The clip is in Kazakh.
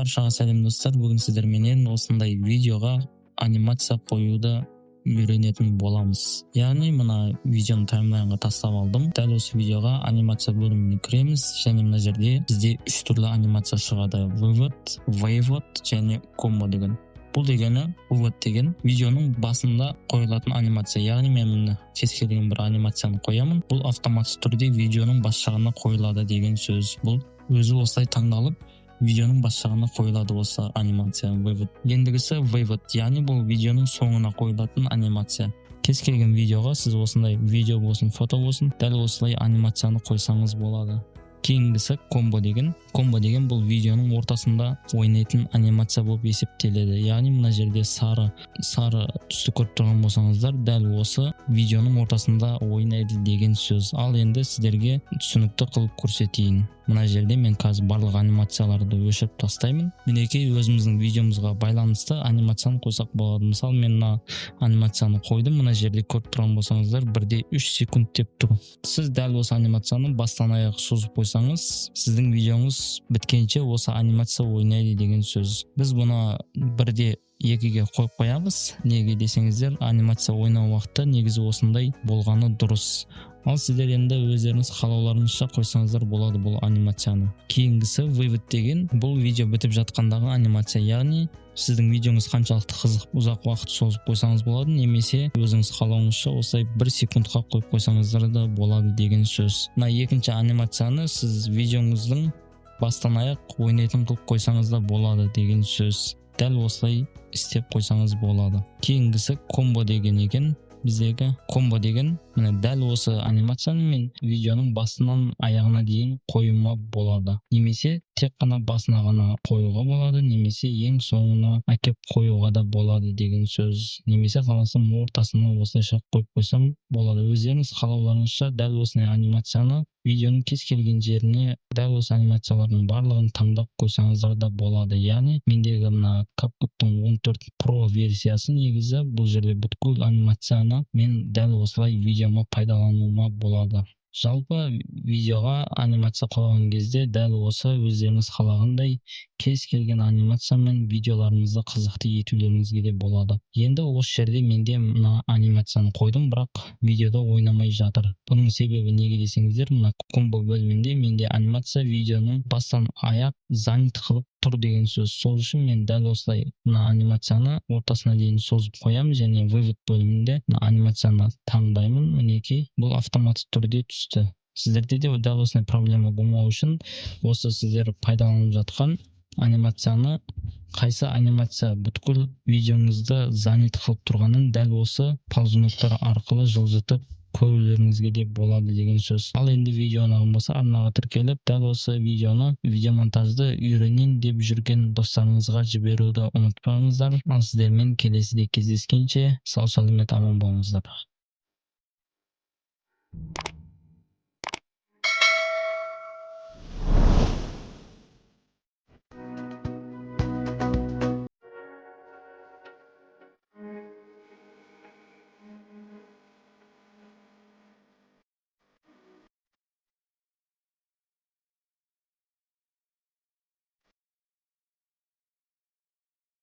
Баршаға сәлем достар. Бүгін сіздер менен осындай видеоға анимация қоюды үйренетін боламыз. Яғни мына видеоны таймлайнға тастап алдым. Дәл осы видеоға анимация бөліміне кіреміз және мына жерде бізде 3 түрлі анимация шығады: вывод, вейвод және комбо деген. Бұл дегені, вывод деген видеоның басында қойылатын анимация. Яғни мен мына кез келген бір анимацияны қоямын. Бұл автоматты түрде видеоның бас жағына қойылады деген сөз. Бұл өзі осылай таңдалып видеоның бас жағына қойылады осы анимация вывод. Ендігісі вывод, яғни бұл видеоның соңына қойылатын анимация. Кез келген видеоға сіз осындай видео болсын, фото болсын, дәл осылай анимацияны қойсаңыз болады. Кейінгісі комбо деген. Комбо деген бұл видеоның ортасында ойнайтын анимация болып есептеледі. Яғни мына жерде сары түсті көріп тұрған болсаңыздар, дәл осы видеоның ортасында ойнайды деген сөз. Ал енді сіздерге түсінікті қылып көрсетейін. Мына жерде мен қазір барлық анимацияларды өшіріп тастаймын. Мінекей өзіміздің видеомызға байланысты анимацияны қойсақ болады. Мысалы мен мына анимацияны қойдым. Мына жерде көріп тұрған болсаңыздар 1,3 секунд деп тұр. Сіз дәл осы анимацияны бастан аяқ созып қойсаңыз, сіздің видеоңыз біткенше осы анимация ойнайды деген сөз. Біз бұны 1,2-ге қойып қоямыз. Неге десеңіздер, анимация ойнау уақыты негізі осындай болғаны дұрыс. Ал сіздер енді өздеріңіз қалауларыңызша қойсаңыздар болады бұл анимацияны. Кейінгісі вывод деген, бұл видео бітіп жатқандағы анимация. Яғни сіздің видеоңыз қаншалықты қызық ұзақ уақыт созып қойсаңыз болады, немесе өзіңіз қалауыңызша осылай 1 секундқа қойып қойсаңыздар да болады деген сөз. Мына екінші анимацияны сіз видеоңыздың бастан аяқ ойнайтын қылып қойсаңыз да болады деген сөз. Дәл осылай істеп қойсаңыз болады. Кейінгісі комбо деген екен. Біздегі комбо деген міне дәл осы анимацияны мен видеоның басынан аяғына дейін қоюыма болады. Немесе тек қана басына ғана қоюға болады, немесе ең соңына әкеп қоюға да болады деген сөз. Немесе қаласам ортасына осылайша қойып қойсам болады. Өздеріңіз қалауларыңызша дәл осындай анимацияны видеоның кез келген жеріне дәл осы анимациялардың барлығын таңдап қойсаңыздар да болады. Яғни мендегі мына CapCut'тың 14 Pro версиясы негізі бұл жерде бүткіл анимацияны мен дәл осылай видеома пайдалануыма болады. Жалпы видеоға анимация қойған кезде дәл осы өздеріңіз қалағандай кез келген анимациямен видеоларыңызды қызықты етулеріңізге де болады. Енді осы жерде менде мына анимацияны қойдым, бірақ видеода ойнамай жатыр. Бұның себебі неге десеңіздер, мына комбо бөлімінде менде анимация видеоның бастан аяқ занят қылып тұр деген сөз. Сол үшін мен дәл осылай мына анимацияны ортасына дейін созып қоямын және вывод бөлімінде мына анимацияны таңдаймын. Мінекей бұл автоматты түрде түсті. Сіздерде де дәл осындай проблема болмау үшін осы сіздер пайдаланып жатқан анимацияны, қайсы анимация бүткіл видеоңызды занят қылып тұрғанын дәл осы ползуноктар арқылы жылжытып көрулеріңізге де болады деген сөз. Ал енді видео ұнаған болса арнаға тіркеліп, дәл осы видеомонтажды үйренейін деп жүрген достарыңызға жіберуді ұмытпаңыздар. Ал сіздермен келесіде кездескенше сау саламат аман болыңыздар.